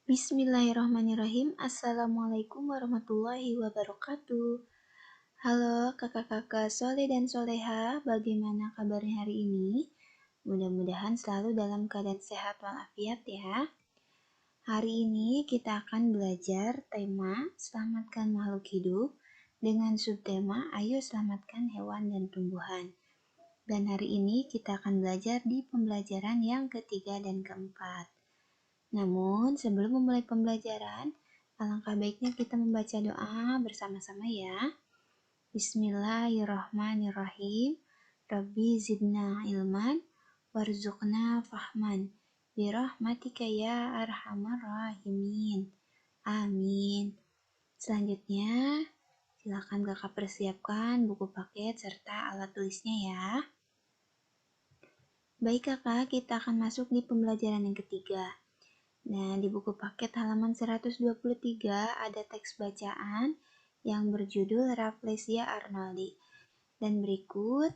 Bismillahirrahmanirrahim. Assalamualaikum warahmatullahi wabarakatuh. Halo kakak-kakak Soleh dan Soleha, bagaimana kabarnya hari ini? Mudah-mudahan selalu dalam keadaan sehat walafiat ya. Hari ini kita akan belajar tema Selamatkan Makhluk Hidup dengan subtema Ayo Selamatkan Hewan dan Tumbuhan. Dan hari ini kita akan belajar di pembelajaran yang ketiga dan keempat. Namun, sebelum memulai pembelajaran, alangkah baiknya kita membaca doa bersama-sama ya. Bismillahirrahmanirrahim. Rabbi zidna ilman, warzuqna fahman, birahmatika ya arhamar rahimin. Amin. Selanjutnya, silakan kakak persiapkan buku paket serta alat tulisnya ya. Baik kakak, kita akan masuk di pembelajaran yang ketiga. Nah, di buku paket halaman 123 ada teks bacaan yang berjudul Rafflesia arnoldi. Dan berikut,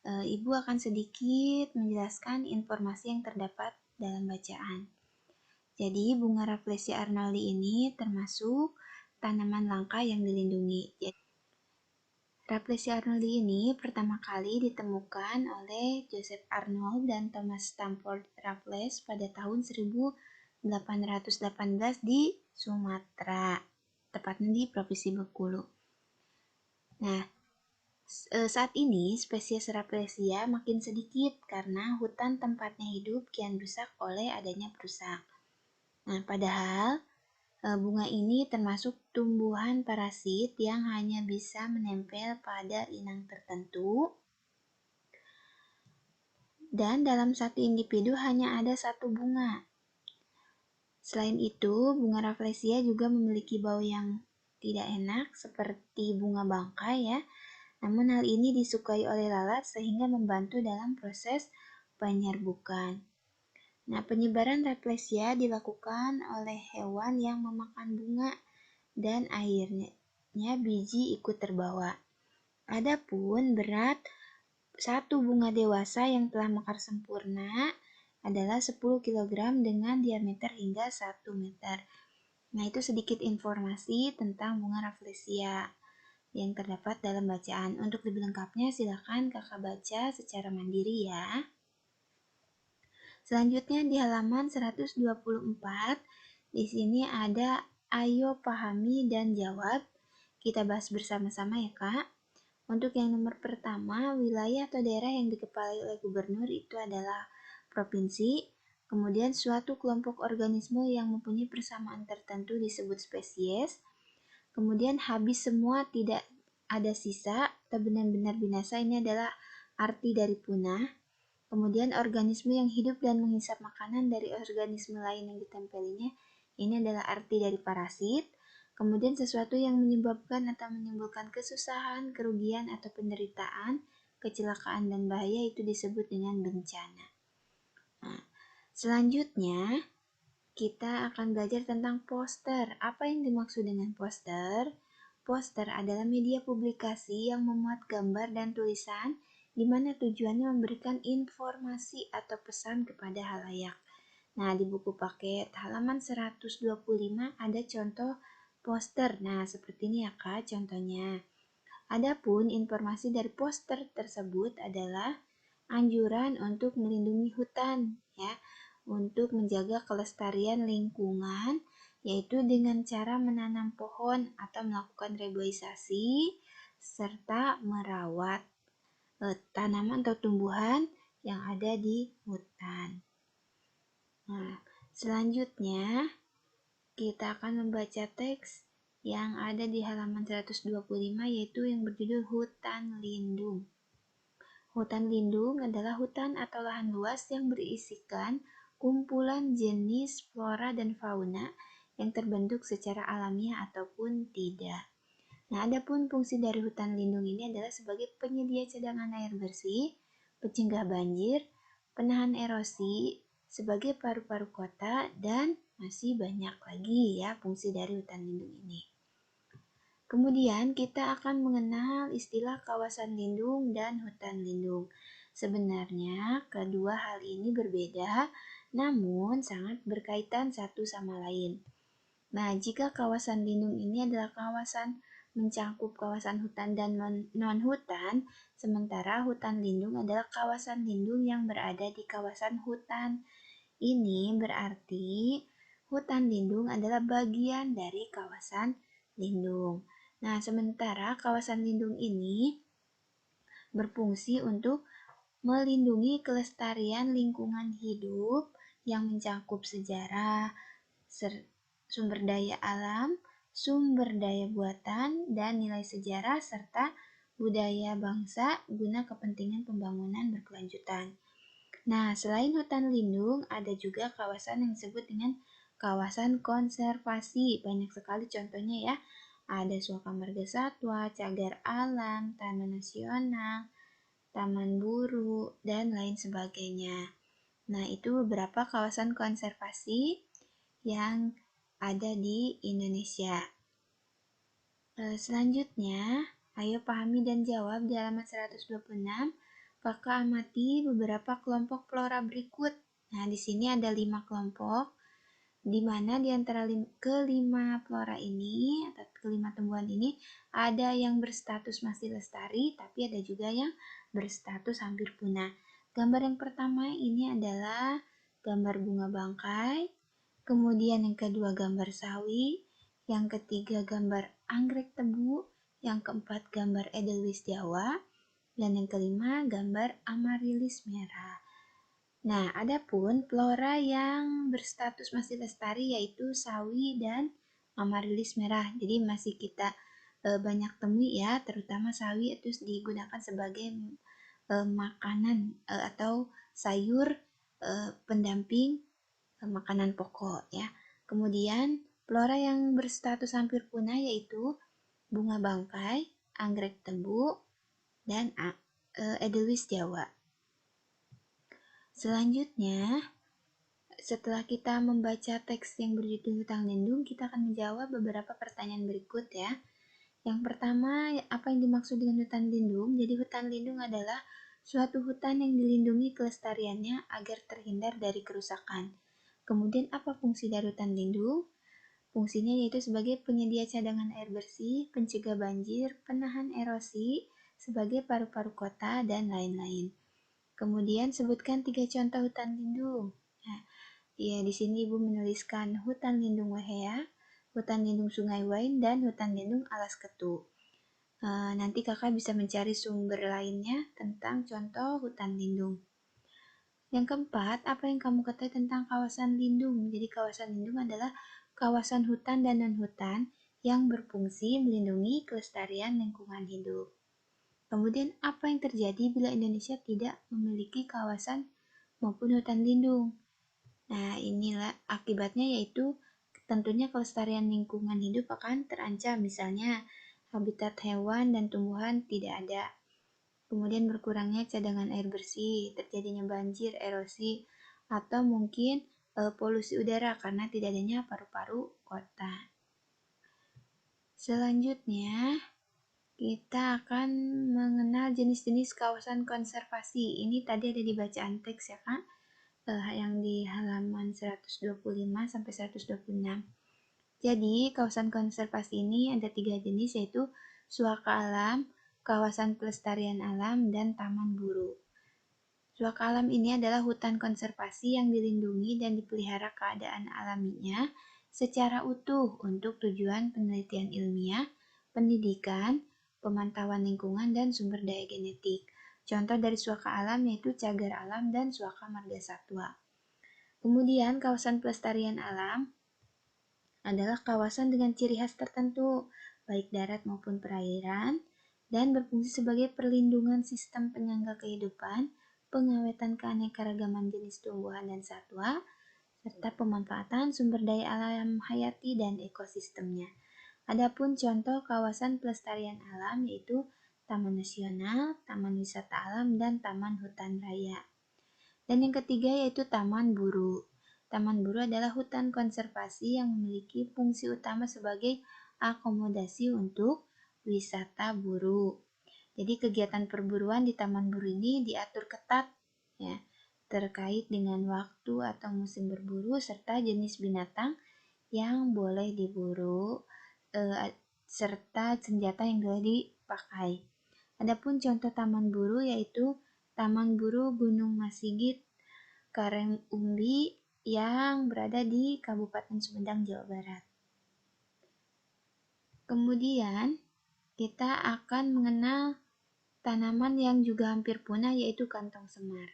Ibu akan sedikit menjelaskan informasi yang terdapat dalam bacaan. Jadi, bunga Rafflesia arnoldi ini termasuk tanaman langka yang dilindungi. Rafflesia arnoldi ini pertama kali ditemukan oleh Joseph Arnold dan Thomas Stamford Raffles pada tahun 1818 di Sumatera, tepatnya di Provinsi Bengkulu. Nah, saat ini spesies Rafflesia makin sedikit karena hutan tempatnya hidup kian rusak oleh adanya perusak. Nah, padahal bunga ini termasuk tumbuhan parasit yang hanya bisa menempel pada inang tertentu. Dan dalam satu individu hanya ada satu bunga. Selain itu, bunga Rafflesia juga memiliki bau yang tidak enak seperti bunga bangkai ya. Namun hal ini disukai oleh lalat sehingga membantu dalam proses penyerbukan. Nah, penyebaran Rafflesia dilakukan oleh hewan yang memakan bunga dan akhirnya biji ikut terbawa. Adapun berat satu bunga dewasa yang telah mekar sempurna adalah 10 kg dengan diameter hingga 1 meter. Nah, itu sedikit informasi tentang bunga Rafflesia yang terdapat dalam bacaan. Untuk lebih lengkapnya silakan kakak baca secara mandiri ya. Selanjutnya di halaman 124, di sini ada ayo pahami dan jawab. Kita bahas bersama-sama ya kak. Untuk yang nomor pertama, wilayah atau daerah yang dikepalai oleh gubernur itu adalah provinsi. Kemudian suatu kelompok organisme yang mempunyai persamaan tertentu disebut spesies. Kemudian habis semua, tidak ada sisa atau benar-benar binasa, ini adalah arti dari punah. Kemudian organisme yang hidup dan menghisap makanan dari organisme lain yang ditempelinya, ini adalah arti dari parasit. Kemudian sesuatu yang menyebabkan atau menimbulkan kesusahan, kerugian atau penderitaan, kecelakaan dan bahaya itu disebut dengan bencana. Nah, selanjutnya kita akan belajar tentang poster. Apa yang dimaksud dengan poster? Poster adalah media publikasi yang memuat gambar dan tulisan di mana tujuannya memberikan informasi atau pesan kepada halayak. Nah, di buku paket halaman 125 ada contoh poster. Nah, seperti ini ya Kak contohnya. Adapun informasi dari poster tersebut adalah anjuran untuk melindungi hutan ya, untuk menjaga kelestarian lingkungan, yaitu dengan cara menanam pohon atau melakukan reboisasi serta merawat tanaman atau tumbuhan yang ada di hutan. Nah, selanjutnya kita akan membaca teks yang ada di halaman 125 yaitu yang berjudul Hutan Lindung. Hutan lindung adalah hutan atau lahan luas yang berisikan kumpulan jenis flora dan fauna yang terbentuk secara alamiah ataupun tidak. Nah, adapun fungsi dari hutan lindung ini adalah sebagai penyedia cadangan air bersih, pencegah banjir, penahan erosi, sebagai paru-paru kota, dan masih banyak lagi ya fungsi dari hutan lindung ini. Kemudian kita akan mengenal istilah kawasan lindung dan hutan lindung. Sebenarnya kedua hal ini berbeda, namun sangat berkaitan satu sama lain. Nah, jika kawasan lindung ini adalah kawasan mencakup kawasan hutan dan non-hutan, sementara hutan lindung adalah kawasan lindung yang berada di kawasan hutan. Ini berarti hutan lindung adalah bagian dari kawasan lindung. Nah, sementara kawasan lindung ini berfungsi untuk melindungi kelestarian lingkungan hidup yang mencakup sejarah, sumber daya alam, sumber daya buatan, dan nilai sejarah serta budaya bangsa guna kepentingan pembangunan berkelanjutan. Nah, selain hutan lindung, ada juga kawasan yang disebut dengan kawasan konservasi. Banyak sekali contohnya ya. Ada Suaka Marga Satwa, Cagar Alam, Taman Nasional, Taman Buru, dan lain sebagainya. Nah, itu beberapa kawasan konservasi yang ada di Indonesia. Selanjutnya, ayo pahami dan jawab di halaman 126. Kakak amati beberapa kelompok flora berikut. Nah, di sini ada 5 kelompok, di mana di antara kelima flora ini atau kelima tumbuhan ini ada yang berstatus masih lestari, tapi ada juga yang berstatus hampir punah. Gambar yang pertama ini adalah gambar bunga bangkai, kemudian yang kedua gambar sawi, yang ketiga gambar anggrek tebu, yang keempat gambar edelweiss Jawa, dan yang kelima gambar amaryllis merah. Nah, adapun flora yang berstatus masih lestari yaitu sawi dan amaryllis merah. Jadi masih kita banyak temui ya, terutama sawi itu digunakan sebagai makanan atau sayur pendamping makanan pokok ya. Kemudian flora yang berstatus hampir punah yaitu bunga bangkai, anggrek tebu, dan edelweiss Jawa. Selanjutnya, setelah kita membaca teks yang berjudul hutan lindung, kita akan menjawab beberapa pertanyaan berikut ya. Yang pertama, apa yang dimaksud dengan hutan lindung? Jadi hutan lindung adalah suatu hutan yang dilindungi kelestariannya agar terhindar dari kerusakan. Kemudian apa fungsi dari hutan lindung? Fungsinya yaitu sebagai penyedia cadangan air bersih, pencegah banjir, penahan erosi, sebagai paru-paru kota, dan lain-lain. Kemudian sebutkan 3 contoh hutan lindung. Nah, ya di sini Ibu menuliskan hutan lindung Wehea, hutan lindung Sungai Wain, dan hutan lindung Alas Ketu. Nanti kakak bisa mencari sumber lainnya tentang contoh hutan lindung. Yang keempat, apa yang kamu ketahui tentang kawasan lindung? Jadi kawasan lindung adalah kawasan hutan dan non-hutan yang berfungsi melindungi kelestarian lingkungan hidup. Kemudian, apa yang terjadi bila Indonesia tidak memiliki kawasan maupun hutan lindung? Nah, inilah akibatnya yaitu tentunya kelestarian lingkungan hidup akan terancam, misalnya habitat hewan dan tumbuhan tidak ada. Kemudian berkurangnya cadangan air bersih, terjadinya banjir, erosi, atau mungkin polusi udara karena tidak adanya paru-paru kota. Selanjutnya, kita akan mengenal jenis-jenis kawasan konservasi. Ini tadi ada di bacaan teks ya Kak, yang di halaman 125 sampai 126. Jadi, kawasan konservasi ini ada 3 jenis yaitu suaka alam, kawasan pelestarian alam, dan taman buru. Suaka alam ini adalah hutan konservasi yang dilindungi dan dipelihara keadaan alaminya secara utuh untuk tujuan penelitian ilmiah, pendidikan, pemantauan lingkungan, dan sumber daya genetik. Contoh dari suaka alam yaitu cagar alam dan suaka marga satwa. Kemudian kawasan pelestarian alam adalah kawasan dengan ciri khas tertentu, baik darat maupun perairan, dan berfungsi sebagai perlindungan sistem penyangga kehidupan, pengawetan keanekaragaman jenis tumbuhan dan satwa, serta pemanfaatan sumber daya alam hayati dan ekosistemnya. Adapun contoh kawasan pelestarian alam yaitu Taman Nasional, Taman Wisata Alam, dan Taman Hutan Raya. Dan yang ketiga yaitu Taman Buru. Taman Buru adalah hutan konservasi yang memiliki fungsi utama sebagai akomodasi untuk wisata buru. Jadi kegiatan perburuan di Taman Buru ini diatur ketat ya, terkait dengan waktu atau musim berburu serta jenis binatang yang boleh diburu serta senjata yang boleh dipakai. Adapun contoh taman buru yaitu Taman Buru Gunung Masigit Kareng Umbi yang berada di Kabupaten Sumedang, Jawa Barat. Kemudian kita akan mengenal tanaman yang juga hampir punah yaitu kantong semar.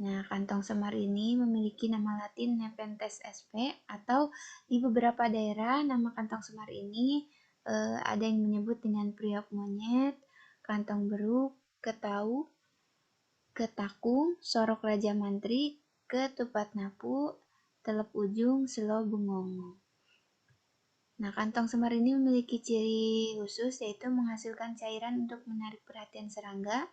Nah, kantong semar ini memiliki nama latin Nepenthes sp. Atau di beberapa daerah nama kantong semar ini ada yang menyebut dengan priok monyet, kantong beruk, ketau, ketakung, sorok raja mantri, ketupat napu, telep ujung, selo bengongo. Nah, kantong semar ini memiliki ciri khusus yaitu menghasilkan cairan untuk menarik perhatian serangga,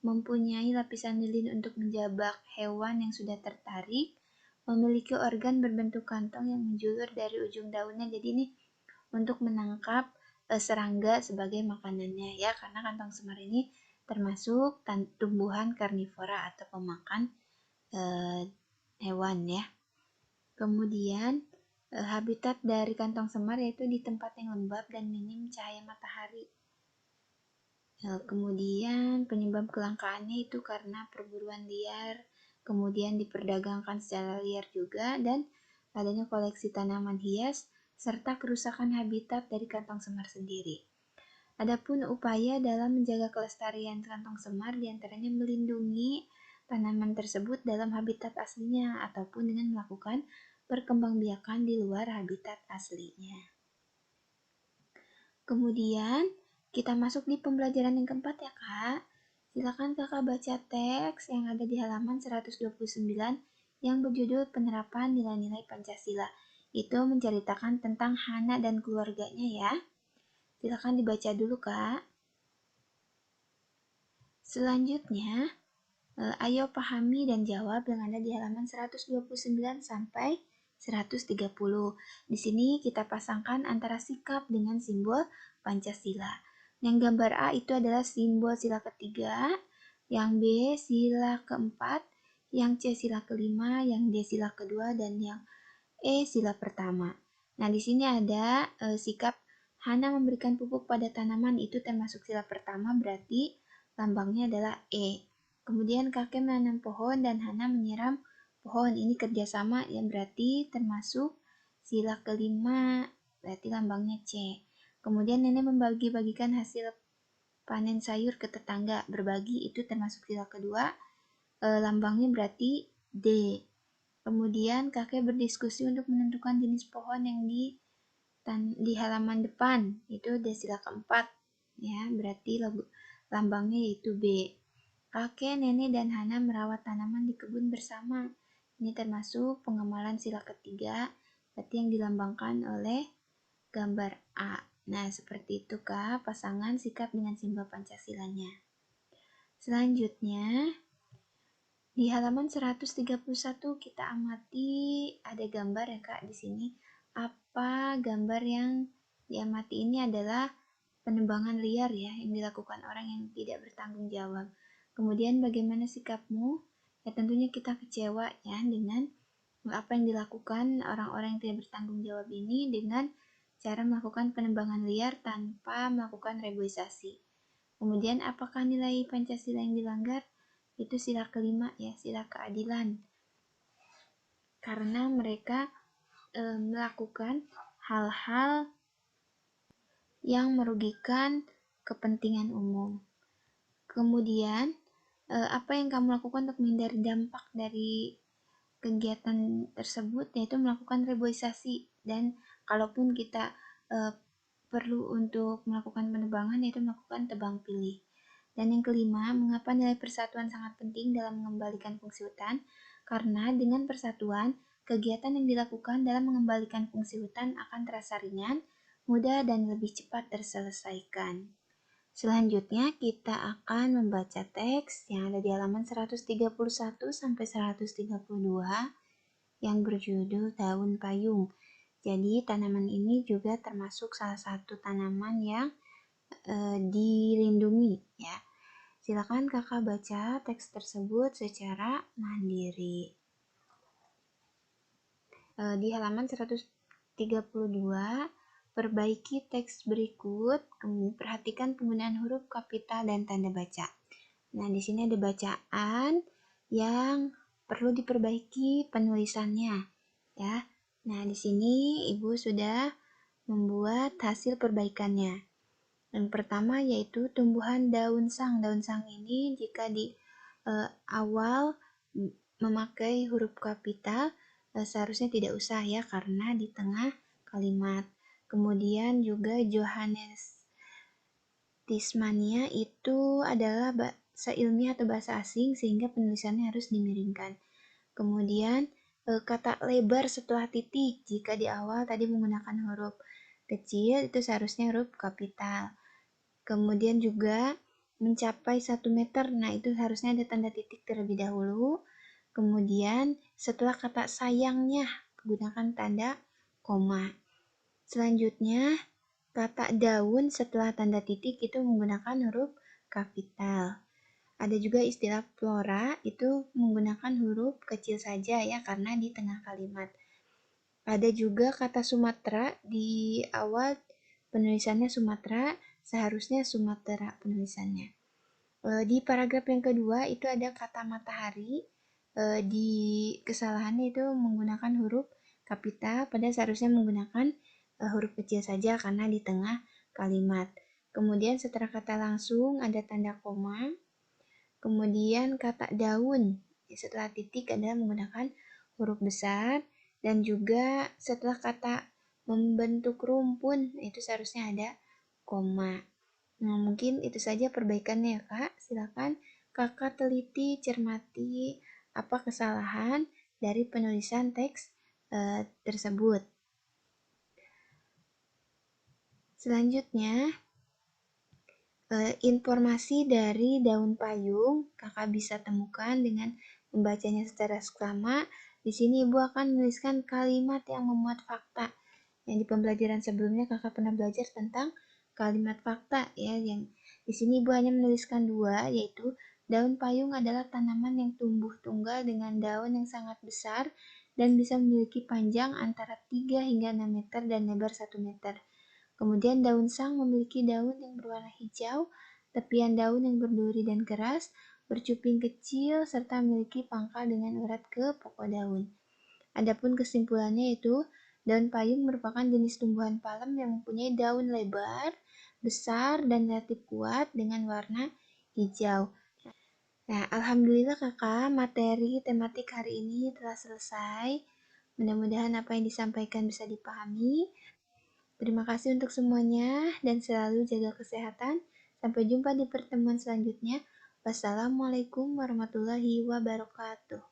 mempunyai lapisan lilin untuk menjabak hewan yang sudah tertarik, memiliki organ berbentuk kantong yang menjulur dari ujung daunnya. Jadi ini untuk menangkap serangga sebagai makanannya ya, karena kantong semar ini termasuk tumbuhan karnivora atau pemakan hewan ya. Kemudian habitat dari kantong semar yaitu di tempat yang lembab dan minim cahaya matahari. Kemudian penyebab kelangkaannya itu karena perburuan liar, kemudian diperdagangkan secara liar juga, dan adanya koleksi tanaman hias serta kerusakan habitat dari kantong semar sendiri. Adapun upaya dalam menjaga kelestarian kantong semar diantaranya melindungi tanaman tersebut dalam habitat aslinya ataupun dengan melakukan perkembangbiakan di luar habitat aslinya. Kemudian kita masuk di pembelajaran yang keempat ya Kak. Silakan Kakak baca teks yang ada di halaman 129 yang berjudul Penerapan Nilai-Nilai Pancasila. Itu menceritakan tentang Hana dan keluarganya ya. Silakan dibaca dulu Kak. Selanjutnya, ayo pahami dan jawab yang ada di halaman 129 sampai 130. Di sini kita pasangkan antara sikap dengan simbol Pancasila. Yang gambar A itu adalah simbol sila ketiga, yang B sila keempat, yang C sila kelima, yang D sila kedua, dan yang E sila pertama. Nah, di sini ada sikap Hana memberikan pupuk pada tanaman itu termasuk sila pertama, berarti lambangnya adalah E. Kemudian kakek menanam pohon dan Hana menyiram pohon. Ini kerjasama yang berarti termasuk sila kelima, berarti lambangnya C. Kemudian nenek membagi-bagikan hasil panen sayur ke tetangga. Berbagi itu termasuk sila kedua, lambangnya berarti D. Kemudian kakek berdiskusi untuk menentukan jenis pohon yang di halaman depan. Itu D sila keempat. Ya, berarti lambangnya yaitu B. Kakek, nenek, dan Hana merawat tanaman di kebun bersama. Ini termasuk pengemalan sila ketiga, berarti yang dilambangkan oleh gambar A. Nah, seperti itu Kak, pasangan sikap dengan simbol Pancasilanya. Selanjutnya, di halaman 131 kita amati ada gambar ya Kak di sini. Apa gambar yang diamati ini adalah penebangan liar ya yang dilakukan orang yang tidak bertanggung jawab. Kemudian bagaimana sikapmu? Ya tentunya kita kecewa ya dengan apa yang dilakukan orang-orang yang tidak bertanggung jawab ini dengan cara melakukan penebangan liar tanpa melakukan reboisasi. Kemudian apakah nilai Pancasila yang dilanggar? Itu sila kelima ya, sila keadilan. Karena mereka melakukan hal-hal yang merugikan kepentingan umum. Kemudian apa yang kamu lakukan untuk menghindari dampak dari kegiatan tersebut, yaitu melakukan reboisasi, dan kalaupun kita perlu untuk melakukan penebangan yaitu melakukan tebang pilih. Dan yang kelima, mengapa nilai persatuan sangat penting dalam mengembalikan fungsi hutan? Karena dengan persatuan, kegiatan yang dilakukan dalam mengembalikan fungsi hutan akan terasa ringan, mudah, dan lebih cepat terselesaikan. Selanjutnya kita akan membaca teks yang ada di halaman 131 sampai 132 yang berjudul Daun Payung. Jadi tanaman ini juga termasuk salah satu tanaman yang dilindungi ya. Silakan kakak baca teks tersebut secara mandiri. Di halaman 132, perbaiki teks berikut, kemudian perhatikan penggunaan huruf kapital dan tanda baca. Nah, di sini ada bacaan yang perlu diperbaiki penulisannya, ya. Nah, di sini Ibu sudah membuat hasil perbaikannya. Yang pertama yaitu tumbuhan daun sang. Daun sang ini jika di awal memakai huruf kapital seharusnya tidak usah ya, karena di tengah kalimat. Kemudian juga Johannes Tismania itu adalah bahasa ilmiah atau bahasa asing sehingga penulisannya harus dimiringkan. Kemudian kata lebar setelah titik jika di awal tadi menggunakan huruf kecil itu seharusnya huruf kapital. Kemudian juga mencapai 1 meter, nah itu harusnya ada tanda titik terlebih dahulu. Kemudian setelah kata sayangnya gunakan tanda koma. Selanjutnya kata daun setelah tanda titik itu menggunakan huruf kapital. Ada juga istilah flora itu menggunakan huruf kecil saja ya karena di tengah kalimat. Ada juga kata Sumatera di awal penulisannya Sumatera, seharusnya Sumatera penulisannya. Di paragraf yang kedua itu ada kata matahari, di kesalahannya itu menggunakan huruf kapital, padahal seharusnya menggunakan huruf kecil saja karena di tengah kalimat. Kemudian setelah kata langsung ada tanda koma. Kemudian kata daun setelah titik adalah menggunakan huruf besar, dan juga setelah kata membentuk rumpun itu seharusnya ada koma. Nah, mungkin itu saja perbaikannya ya Kak. Silakan Kakak teliti, cermati apa kesalahan dari penulisan teks tersebut. Selanjutnya, informasi dari daun payung Kakak bisa temukan dengan membacanya secara seksama. Di sini Ibu akan menuliskan kalimat yang memuat fakta. Yang di pembelajaran sebelumnya Kakak pernah belajar tentang kalimat fakta ya, yang di sini Ibu hanya menuliskan dua, yaitu daun payung adalah tanaman yang tumbuh tunggal dengan daun yang sangat besar dan bisa memiliki panjang antara 3 hingga 6 meter dan lebar 1 meter. Kemudian daun sang memiliki daun yang berwarna hijau, tepian daun yang berduri dan keras, bercuping kecil, serta memiliki pangkal dengan urat ke pokok daun. Adapun kesimpulannya yaitu daun payung merupakan jenis tumbuhan palem yang mempunyai daun lebar, besar, dan relatif kuat dengan warna hijau. Nah, alhamdulillah kakak, materi tematik hari ini telah selesai. Mudah-mudahan apa yang disampaikan bisa dipahami. Terima kasih untuk semuanya dan selalu jaga kesehatan. Sampai jumpa di pertemuan selanjutnya. Wassalamualaikum warahmatullahi wabarakatuh.